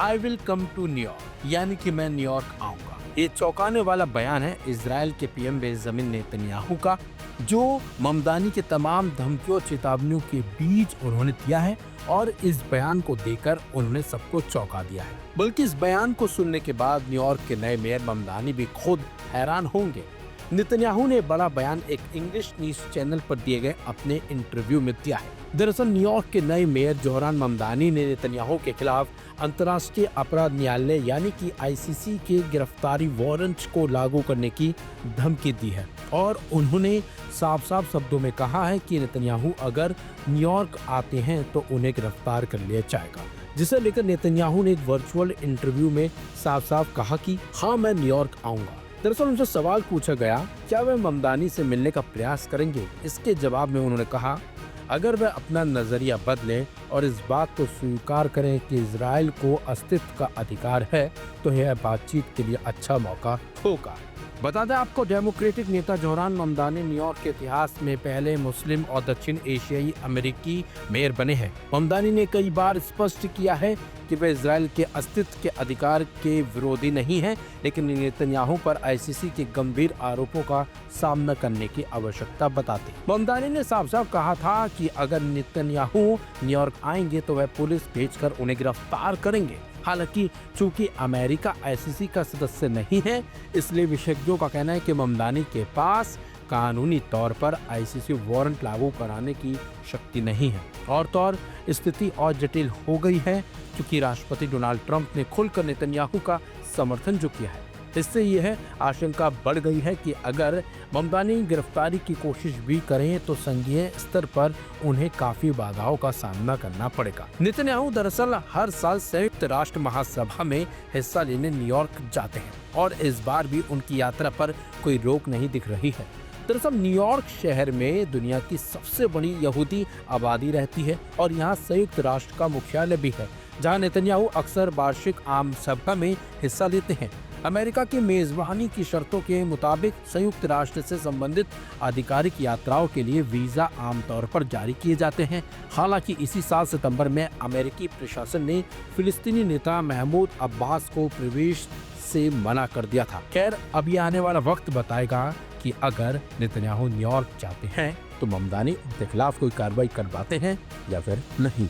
I will come to New York, यानी कि मैं न्यूयॉर्क आऊंगा। ये चौंकाने वाला बयान है इजराइल के पीएम बेंजामिन नेतन्याहू का, जो ममदानी के तमाम धमकियों चेतावनियों के बीच उन्होंने दिया है और इस बयान को देकर उन्होंने सबको चौंका दिया है। बल्कि इस बयान को सुनने के बाद न्यूयॉर्क के नए मेयर ममदानी भी खुद हैरान होंगे। नेतन्याहू ने बड़ा बयान एक इंग्लिश न्यूज चैनल पर दिए गए अपने इंटरव्यू में दिया है। दरअसल न्यूयॉर्क के नए मेयर जोहरान ममदानी ने नेतन्याहू के खिलाफ अंतर्राष्ट्रीय अपराध न्यायालय यानी कि आईसीसी के गिरफ्तारी वारंट को लागू करने की धमकी दी है और उन्होंने साफ साफ शब्दों में कहा है कि नेतन्याहू अगर न्यूयॉर्क आते हैं तो उन्हें गिरफ्तार कर लिया जाएगा, जिसे लेकर नेतन्याहू ने एक वर्चुअल इंटरव्यू में साफ साफ कहा कि हाँ, मैं न्यूयॉर्क आऊंगा। दरअसल उनसे सवाल पूछा गया क्या वे ममदानी से मिलने का प्रयास करेंगे। इसके जवाब में उन्होंने कहा अगर वे अपना नजरिया बदलें और इस बात को स्वीकार करें कि इजराइल को अस्तित्व का अधिकार है तो यह बातचीत के लिए अच्छा मौका होगा। बता दें आपको, डेमोक्रेटिक नेता जोहरान ममदानी न्यूयॉर्क के इतिहास में पहले मुस्लिम और दक्षिण एशियाई अमेरिकी मेयर बने हैं। ममदानी ने कई बार स्पष्ट किया है कि वे इजराइल के अस्तित्व के अधिकार के विरोधी नहीं हैं, लेकिन नेतन्याहू पर आईसीसी के गंभीर आरोपों का सामना करने की आवश्यकता बताते हैं। ममदानी ने साफ साफ कहा था कि अगर नेतन्याहू न्यूयॉर्क आएंगे तो वह पुलिस भेजकर उन्हें गिरफ्तार करेंगे। हालांकि चूंकि अमेरिका आईसीसी का सदस्य नहीं है, इसलिए विशेषज्ञों का कहना है कि ममदानी के पास कानूनी तौर पर आईसीसी वारंट लागू कराने की शक्ति नहीं है। और तो और स्थिति और जटिल हो गई है क्योंकि राष्ट्रपति डोनाल्ड ट्रंप ने खुलकर नेतन्याहू का समर्थन जो किया है। इससे यह आशंका बढ़ गई है कि अगर ममदानी गिरफ्तारी की कोशिश भी करें तो संघीय स्तर पर उन्हें काफी बाधाओं का सामना करना पड़ेगा। नेतन्याहू दरअसल हर साल संयुक्त राष्ट्र महासभा में हिस्सा लेने न्यूयॉर्क जाते हैं और इस बार भी उनकी यात्रा पर कोई रोक नहीं दिख रही है। दरअसल न्यूयॉर्क शहर में दुनिया की सबसे बड़ी यहूदी आबादी रहती है और यहाँ संयुक्त राष्ट्र का मुख्यालय भी है, जहाँ नेतन्याहू अक्सर वार्षिक आम सभा में हिस्सा लेते हैं। अमेरिका की मेजबानी की शर्तों के मुताबिक संयुक्त राष्ट्र से संबंधित आधिकारिक यात्राओं के लिए वीजा आमतौर पर जारी किए जाते हैं। हालांकि इसी साल सितंबर में अमेरिकी प्रशासन ने फिलिस्तीनी नेता महमूद अब्बास को प्रवेश से मना कर दिया था। खैर, अब ये आने वाला वक्त बताएगा कि अगर नेतन्याहू न्यूयॉर्क जाते हैं तो ममदानी उनके खिलाफ कोई कार्रवाई कर पाते हैं या फिर नहीं।